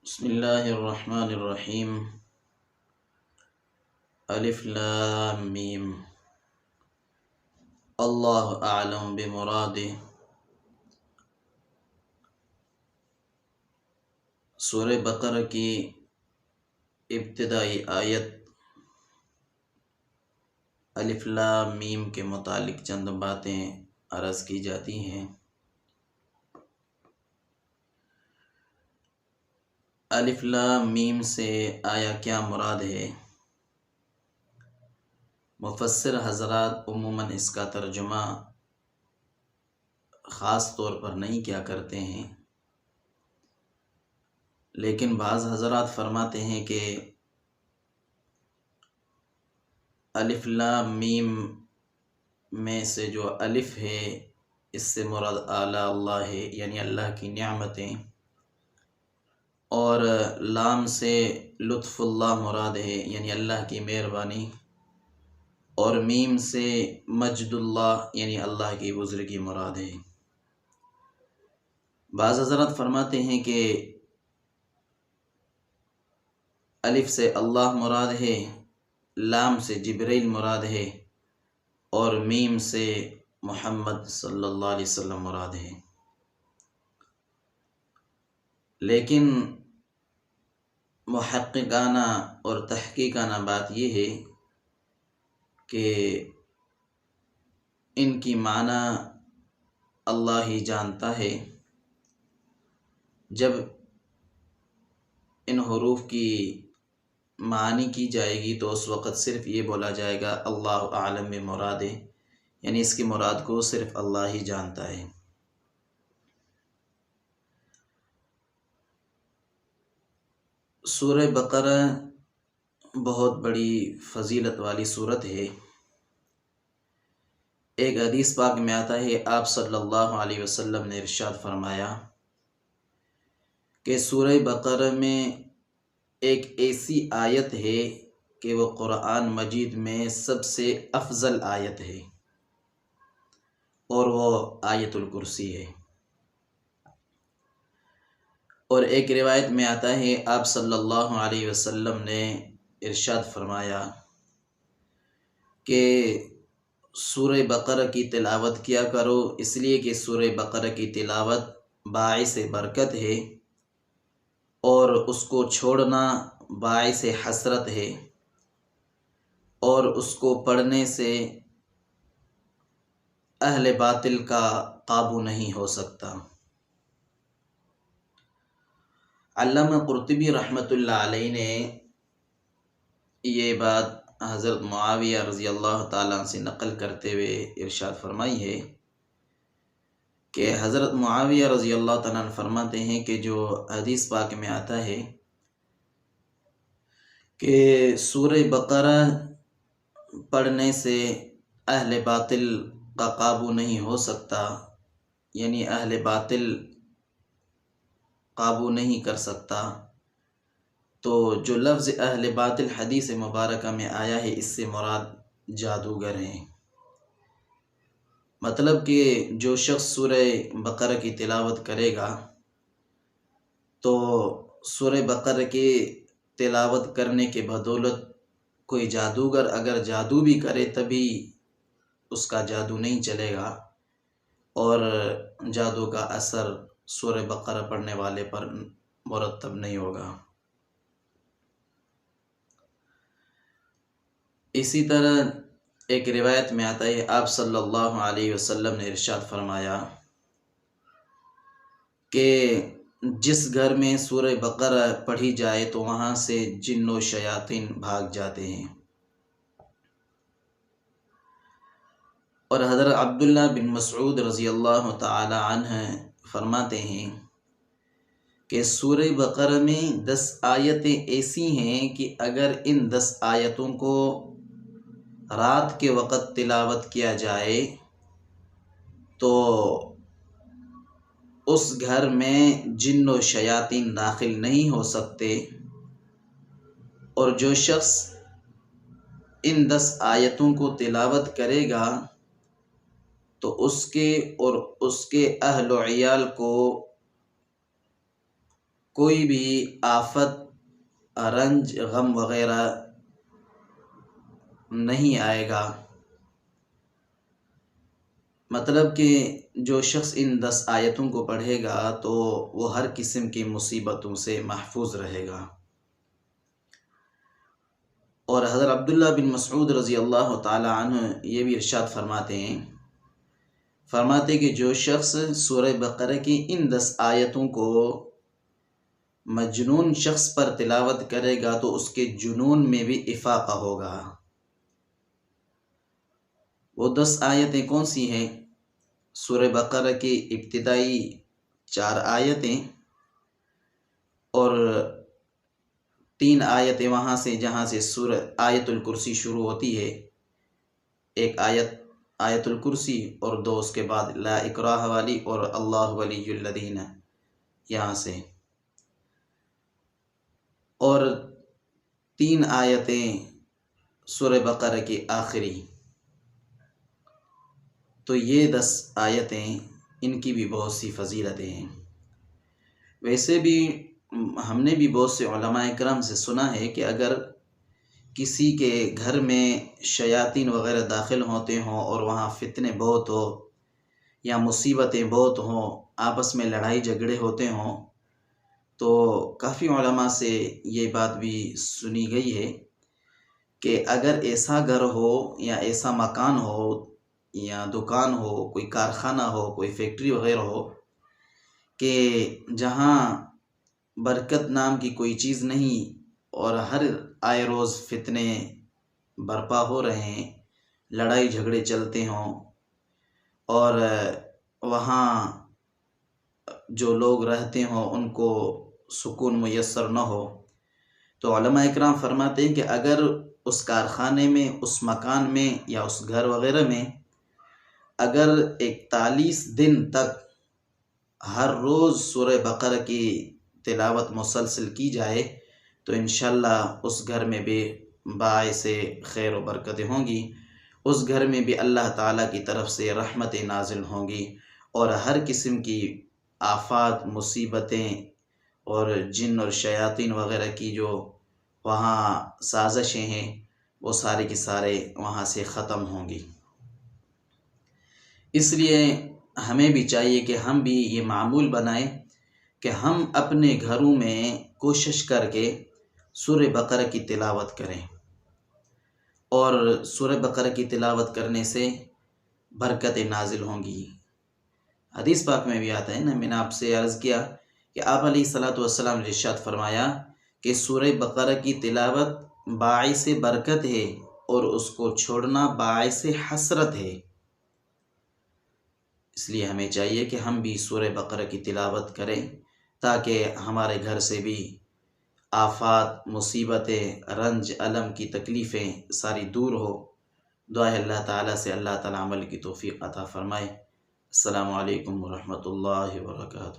بسم اللہ الرحمن الرحیم۔ الف لام میم، اللہ اعلم بمرادہ۔ سورہ بقرہ کی ابتدائی آیت الف لام میم کے متعلق چند باتیں عرض کی جاتی ہیں۔ الف لام میم سے آیا کیا مراد ہے؟ مفسر حضرات عموماً اس کا ترجمہ خاص طور پر نہیں کیا کرتے ہیں، لیکن بعض حضرات فرماتے ہیں کہ الف لام میم میں سے جو الف ہے اس سے مراد اعلیٰ اللہ ہے، یعنی اللہ کی نعمتیں، اور لام سے لطف اللہ مراد ہے، یعنی اللہ کی مہربانی، اور میم سے مجد اللہ یعنی اللہ کی بزرگی مراد ہے۔ بعض حضرات فرماتے ہیں کہ الف سے اللہ مراد ہے، لام سے جبریل مراد ہے، اور میم سے محمد صلی اللہ علیہ وسلم مراد ہے۔ لیکن محققانہ اور تحقیقانہ بات یہ ہے کہ ان کی معنی اللہ ہی جانتا ہے۔ جب ان حروف کی معنی کی جائے گی تو اس وقت صرف یہ بولا جائے گا اللہ اعلم بمرادہ، یعنی اس کی مراد کو صرف اللہ ہی جانتا ہے۔ سورہ بقرہ بہت بڑی فضیلت والی سورت ہے۔ ایک حدیث پاک میں آتا ہے، آپ صلی اللہ علیہ وسلم نے ارشاد فرمایا کہ سورہ بقرہ میں ایک ایسی آیت ہے کہ وہ قرآن مجید میں سب سے افضل آیت ہے، اور وہ آیت الکرسی ہے۔ اور ایک روایت میں آتا ہے، آپ صلی اللہ علیہ وسلم نے ارشاد فرمایا کہ سورہ بقرہ کی تلاوت کیا کرو، اس لیے کہ سورہ بقرہ کی تلاوت باعث برکت ہے، اور اس کو چھوڑنا باعث حسرت ہے، اور اس کو پڑھنے سے اہل باطل کا قابو نہیں ہو سکتا۔ علامہ قرطبی رحمۃ اللہ علیہ نے یہ بات حضرت معاویہ رضی اللہ تعالیٰ عنہ سے نقل کرتے ہوئے ارشاد فرمائی ہے کہ حضرت معاویہ رضی اللہ تعالیٰ عنہ فرماتے ہیں کہ جو حدیث پاک میں آتا ہے کہ سورہ بقرہ پڑھنے سے اہل باطل کا قابو نہیں ہو سکتا، یعنی اہل باطل قابو نہیں کر سکتا، تو جو لفظ اہل باطل حدیث مبارکہ میں آیا ہے اس سے مراد جادوگر ہیں۔ مطلب کہ جو شخص سورہ بقرہ کی تلاوت کرے گا تو سورہ بقرہ کی تلاوت کرنے کے بدولت کوئی جادوگر اگر جادو بھی کرے تبھی اس کا جادو نہیں چلے گا، اور جادو کا اثر سورہ بقرہ پڑھنے والے پر مرتب نہیں ہوگا۔ اسی طرح ایک روایت میں آتا ہے، آپ صلی اللہ علیہ وسلم نے ارشاد فرمایا کہ جس گھر میں سورہ بقرہ پڑھی جائے تو وہاں سے جن و شیاطین بھاگ جاتے ہیں۔ اور حضرت عبداللہ بن مسعود رضی اللہ تعالی عنہ فرماتے ہیں کہ سورہ بقرہ میں 10 آیتیں ایسی ہیں کہ اگر ان 10 آیتوں کو رات کے وقت تلاوت کیا جائے تو اس گھر میں جن و شیاطین داخل نہیں ہو سکتے، اور جو شخص ان 10 آیتوں کو تلاوت کرے گا تو اس کے اور اس کے اہل و عیال کو کوئی بھی آفت، رنج، غم وغیرہ نہیں آئے گا۔ مطلب کہ جو شخص ان 10 آیتوں کو پڑھے گا تو وہ ہر قسم کی مصیبتوں سے محفوظ رہے گا۔ اور حضرت عبداللہ بن مسعود رضی اللہ تعالی عنہ یہ بھی ارشاد فرماتے کہ جو شخص سورہ بقرہ کی ان 10 آیتوں کو مجنون شخص پر تلاوت کرے گا تو اس کے جنون میں بھی افاقہ ہوگا۔ وہ 10 آیتیں کون سی ہیں؟ سورہ بقرہ کی ابتدائی 4 آیتیں اور 3 آیتیں وہاں سے جہاں سے سورہ آیت الکرسی شروع ہوتی ہے، ایک آیت الکرسی اور 2 اس کے بعد لا اکراہ والی اور اللہ ولی الذین یہاں سے، اور 3 آیتیں سورہ بقرہ کی آخری۔ تو یہ 10 آیتیں ان کی بھی بہت سی فضیلتیں ہیں۔ ویسے بھی ہم نے بھی بہت سے علماء کرام سے سنا ہے کہ اگر کسی کے گھر میں شیاطین وغیرہ داخل ہوتے ہوں اور وہاں فتنے بہت ہو یا مصیبتیں بہت ہوں، آپس میں لڑائی جھگڑے ہوتے ہوں، تو کافی علماء سے یہ بات بھی سنی گئی ہے کہ اگر ایسا گھر ہو یا ایسا مکان ہو یا دکان ہو، کوئی کارخانہ ہو، کوئی فیکٹری وغیرہ ہو کہ جہاں برکت نام کی کوئی چیز نہیں اور ہر آئے روز فتنے برپا ہو رہے ہیں، لڑائی جھگڑے چلتے ہوں اور وہاں جو لوگ رہتے ہوں ان کو سکون میسر نہ ہو، تو علماء اکرام فرماتے ہیں کہ اگر اس کارخانے میں، اس مکان میں یا اس گھر وغیرہ میں اگر 41 دن تک ہر روز سورہ بقرہ کی تلاوت مسلسل کی جائے تو انشاءاللہ اس گھر میں بھی باعث خیر و برکتیں ہوں گی، اس گھر میں بھی اللہ تعالیٰ کی طرف سے رحمتیں نازل ہوں گی اور ہر قسم کی آفات، مصیبتیں اور جن اور شیاطین وغیرہ کی جو وہاں سازشیں ہیں وہ سارے کی سارے وہاں سے ختم ہوں گی۔ اس لیے ہمیں بھی چاہیے کہ ہم بھی یہ معمول بنائیں کہ ہم اپنے گھروں میں کوشش کر کے سورہ بقرہ کی تلاوت کریں، اور سورہ بقرہ کی تلاوت کرنے سے برکتیں نازل ہوں گی۔ حدیث پاک میں بھی آتا ہے نا، میں نے آپ سے عرض کیا کہ آپ علیہ الصلوۃ والسلام نے ارشاد فرمایا کہ سورہ بقرہ کی تلاوت باعث برکت ہے اور اس کو چھوڑنا باعث حسرت ہے۔ اس لیے ہمیں چاہیے کہ ہم بھی سورہ بقرہ کی تلاوت کریں تاکہ ہمارے گھر سے بھی آفات، مصیبتیں، رنج، الم کی تکلیفیں ساری دور ہو۔ دعا ہے اللہ تعالیٰ سے اللہ تعالیٰ عمل کی توفیق عطا فرمائے۔ السلام علیکم ورحمۃ اللہ وبرکاتہ۔